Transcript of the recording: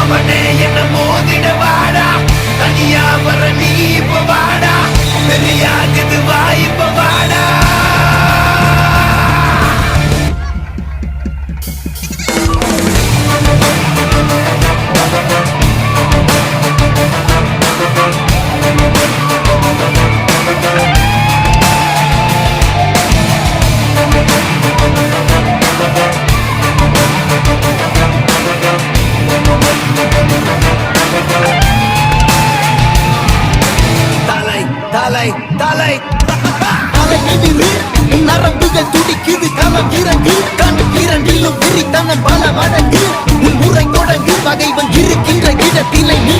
அவனே என்ன மோதிட வாடா தனியா வர நீ இப்ப வாடா பெரியாகுது வா இப்ப வாடா தலை தலை தலை எதிரு நரம்புகள் துடிக்குது களம் இறங்கு கண் இரண்டிலும் விரித்தனம் பல மடங்கு உன் முறை தொடங்கு பகைவன் இருக்கின்ற இடத்திலே நீ